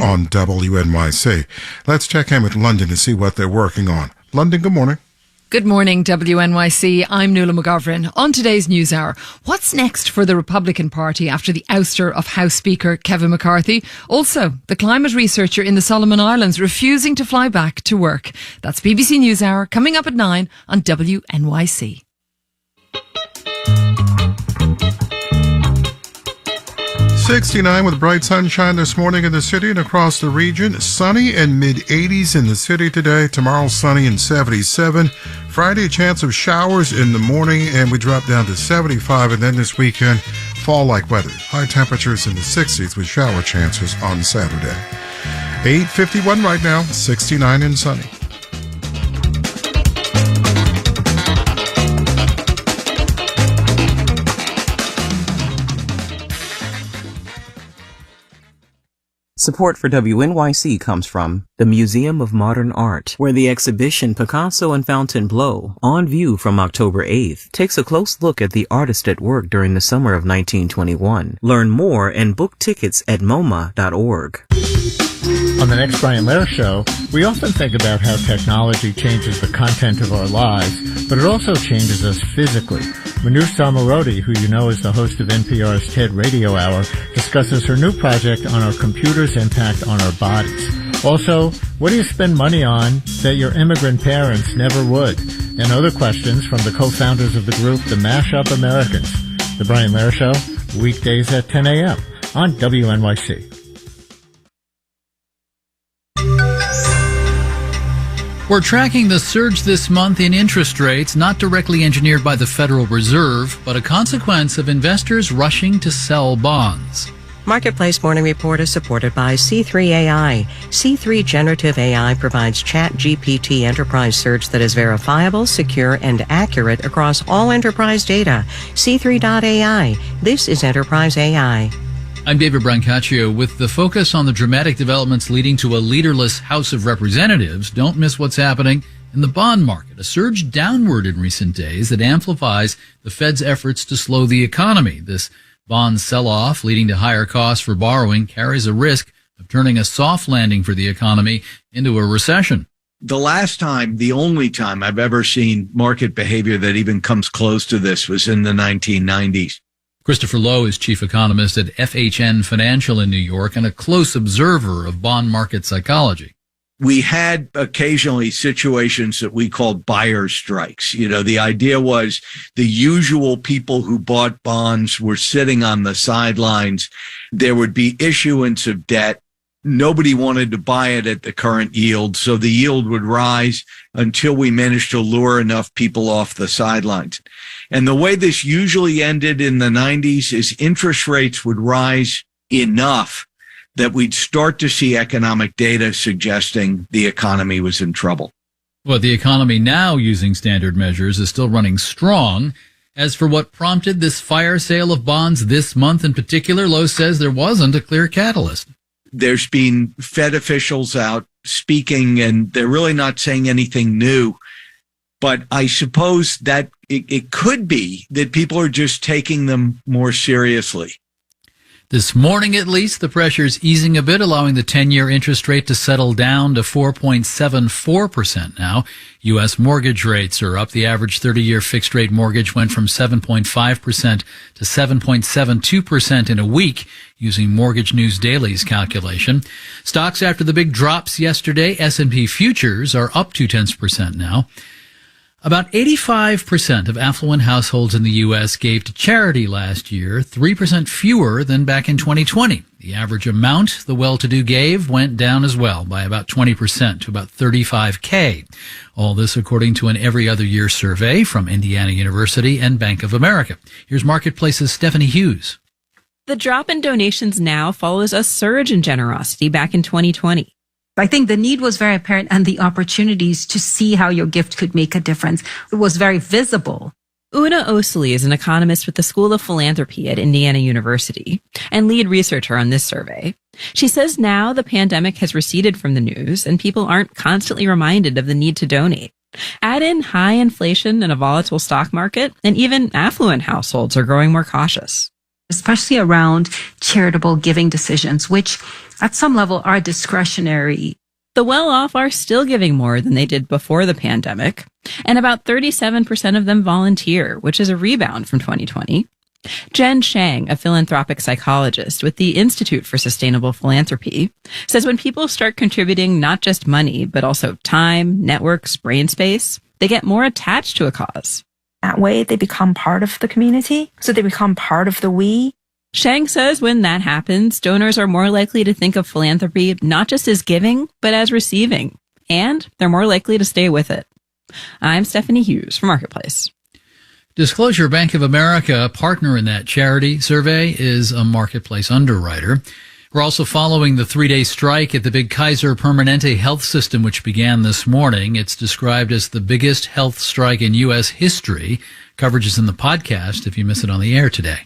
on WNYC. Let's check in with London to see what they're working on. London, good morning. Good morning, WNYC. I'm Nuala McGovern. On today's NewsHour, what's next for the Republican Party after the ouster of House Speaker Kevin McCarthy? Also, the climate researcher in the Solomon Islands refusing to fly back to work. That's BBC NewsHour coming up at 9 on WNYC. .69 with bright sunshine this morning in the city and across the region. Sunny and mid-80s in the city today. Tomorrow, sunny and 77. Friday, a chance of showers in the morning, and we drop down to 75. And then this weekend, fall-like weather. High temperatures in the 60s with shower chances on Saturday. 8:51 right now, 69 and sunny. Support for WNYC comes from the Museum of Modern Art, where the exhibition Picasso and Fontainebleau, on view from October 8th, takes a close look at the artist at work during the summer of 1921. Learn more and book tickets at MoMA.org. On the next Brian Lehrer Show, we often think about how technology changes the content of our lives, but it also changes us physically. Manoush Zomorodi, who you know is the host of NPR's TED Radio Hour, discusses her new project on our computer's impact on our bodies. Also, what do you spend money on that your immigrant parents never would? And other questions from the co-founders of the group, the Mashup Americans. The Brian Lehrer Show, weekdays at 10 a.m. on WNYC. We're tracking the surge this month in interest rates, not directly engineered by the Federal Reserve, but a consequence of investors rushing to sell bonds. Marketplace Morning Report is supported by C3 AI. C3 Generative AI provides ChatGPT enterprise search that is verifiable, secure, and accurate across all enterprise data. C3.ai. This is Enterprise AI. I'm David Brancaccio. With the focus on the dramatic developments leading to a leaderless House of Representatives, don't miss what's happening in the bond market. A surge downward in recent days that amplifies the Fed's efforts to slow the economy. This bond sell-off, leading to higher costs for borrowing, carries a risk of turning a soft landing for the economy into a recession. The only time I've ever seen market behavior that even comes close to this was in the 1990s. Christopher Lowe is chief economist at FHN Financial in New York and a close observer of bond market psychology. We had occasionally situations that we called buyer strikes. You know, the idea was the usual people who bought bonds were sitting on the sidelines. There would be issuance of debt. Nobody wanted to buy it at the current yield, so the yield would rise until we managed to lure enough people off the sidelines. And the way this usually ended in the 90s is interest rates would rise enough that we'd start to see economic data suggesting the economy was in trouble. Well, the economy now, using standard measures, is still running strong. As for what prompted this fire sale of bonds this month in particular, Lowe says there wasn't a clear catalyst. There's been Fed officials out speaking, and they're really not saying anything new. But I suppose that it could be that people are just taking them more seriously. This morning, at least, the pressure is easing a bit, allowing the 10-year interest rate to settle down to 4.74% now. U.S. mortgage rates are up. The average 30-year fixed-rate mortgage went from 7.5% to 7.72% in a week, using Mortgage News Daily's calculation. Stocks after the big drops yesterday, S&P futures are up 0.2% now. About 85% of affluent households in the U.S. gave to charity last year, 3% fewer than back in 2020. The average amount the well-to-do gave went down as well by about 20% to about $35K. All this according to an every other year survey from Indiana University and Bank of America. Here's Marketplace's Stephanie Hughes. The drop in donations now follows a surge in generosity back in 2020. I think the need was very apparent and the opportunities to see how your gift could make a difference. It was very visible. Una Osili is an economist with the School of Philanthropy at Indiana University and lead researcher on this survey. She says now the pandemic has receded from the news and people aren't constantly reminded of the need to donate. Add in high inflation and a volatile stock market, and even affluent households are growing more cautious. especially around charitable giving decisions, which at some level are discretionary. The well-off are still giving more than they did before the pandemic, and about 37% of them volunteer, which is a rebound from 2020. Jen Shang, a philanthropic psychologist with the Institute for Sustainable Philanthropy, says when people start contributing not just money, but also time, networks, brain space, they get more attached to a cause. That way, they become part of the community, so they become part of the we. Shang says when that happens, donors are more likely to think of philanthropy not just as giving, but as receiving, and they're more likely to stay with it. I'm Stephanie Hughes for Marketplace. Disclosure Bank of America, a partner in that charity survey, is a Marketplace underwriter. We're also following the 3-day strike at the big Kaiser Permanente health system, which began this morning. It's described as the biggest health strike in U.S. history. Coverage is in the podcast if you miss it on the air today.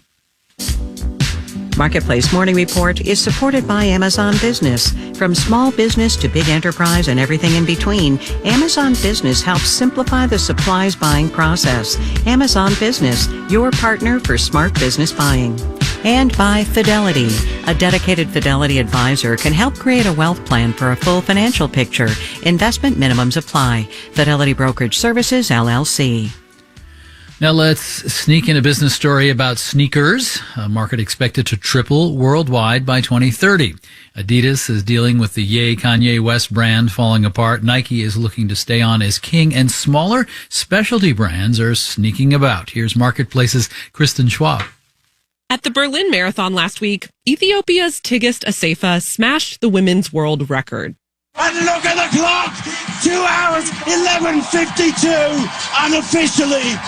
Marketplace Morning Report is supported by Amazon Business. From small business to big enterprise and everything in between, Amazon Business helps simplify the supplies buying process. Amazon Business, your partner for smart business buying. And by Fidelity. A dedicated Fidelity advisor can help create a wealth plan for a full financial picture. Investment minimums apply. Fidelity Brokerage Services, LLC. Now let's sneak in a business story about sneakers. A market expected to triple worldwide by 2030. Adidas is dealing with the Ye Kanye West brand falling apart. Nike is looking to stay on as king, and smaller specialty brands are sneaking about. Here's Marketplace's Kristen Schwab. At the Berlin Marathon last week, Ethiopia's Tigist Assefa smashed the women's world record. And look at the clock! 2 hours, 11:52, unofficially.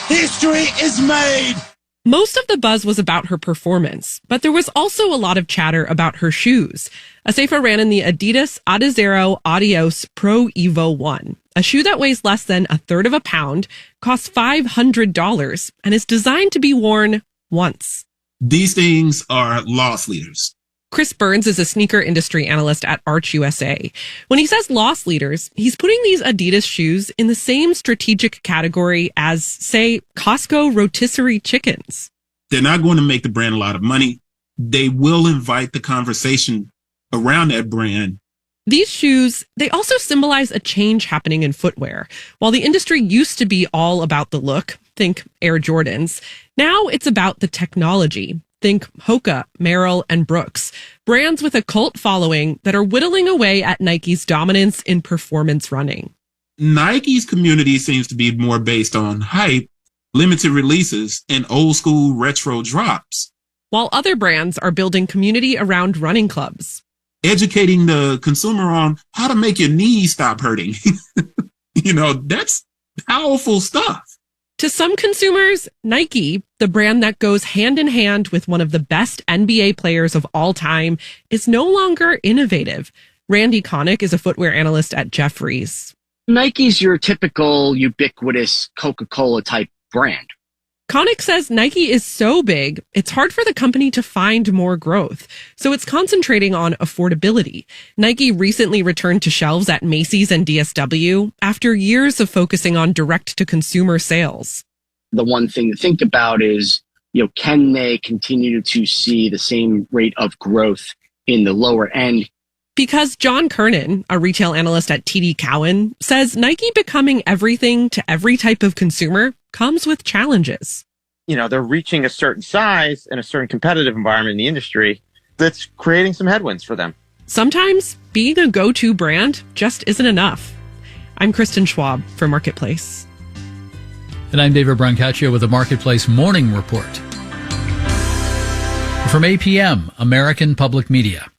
History is made. Most of the buzz was about her performance, but there was also a lot of chatter about her shoes. Assefa ran in the Adidas Adizero Adios Pro Evo 1, a shoe that weighs less than a third of a pound, costs $500, and is designed to be worn once. These things are loss leaders. Chris Burns is a sneaker industry analyst at Arch USA. When he says loss leaders, he's putting these Adidas shoes in the same strategic category as, say, Costco rotisserie chickens. They're not going to make the brand a lot of money. They will invite the conversation around that brand. These shoes, they also symbolize a change happening in footwear. While the industry used to be all about the look, think Air Jordans, now it's about the technology. Think Hoka, Merrell, and Brooks, brands with a cult following that are whittling away at Nike's dominance in performance running. Nike's community seems to be more based on hype, limited releases, and old school retro drops. While other brands are building community around running clubs. Educating the consumer on how to make your knees stop hurting. That's powerful stuff. To some consumers, Nike, the brand that goes hand in hand with one of the best NBA players of all time, is no longer innovative. Randy Connick is a footwear analyst at Jefferies. Nike's your typical ubiquitous Coca-Cola type brand. Connick says Nike is so big, it's hard for the company to find more growth. So it's concentrating on affordability. Nike recently returned to shelves at Macy's and DSW after years of focusing on direct-to-consumer sales. The one thing to think about is, can they continue to see the same rate of growth in the lower end? Because John Kernan, a retail analyst at TD Cowen, says Nike becoming everything to every type of consumer comes with challenges. They're reaching a certain size in a certain competitive environment in the industry that's creating some headwinds for them. Sometimes being a go-to brand just isn't enough. I'm Kristen Schwab for Marketplace. And I'm David Brancaccio with the Marketplace Morning Report. From APM, American Public Media.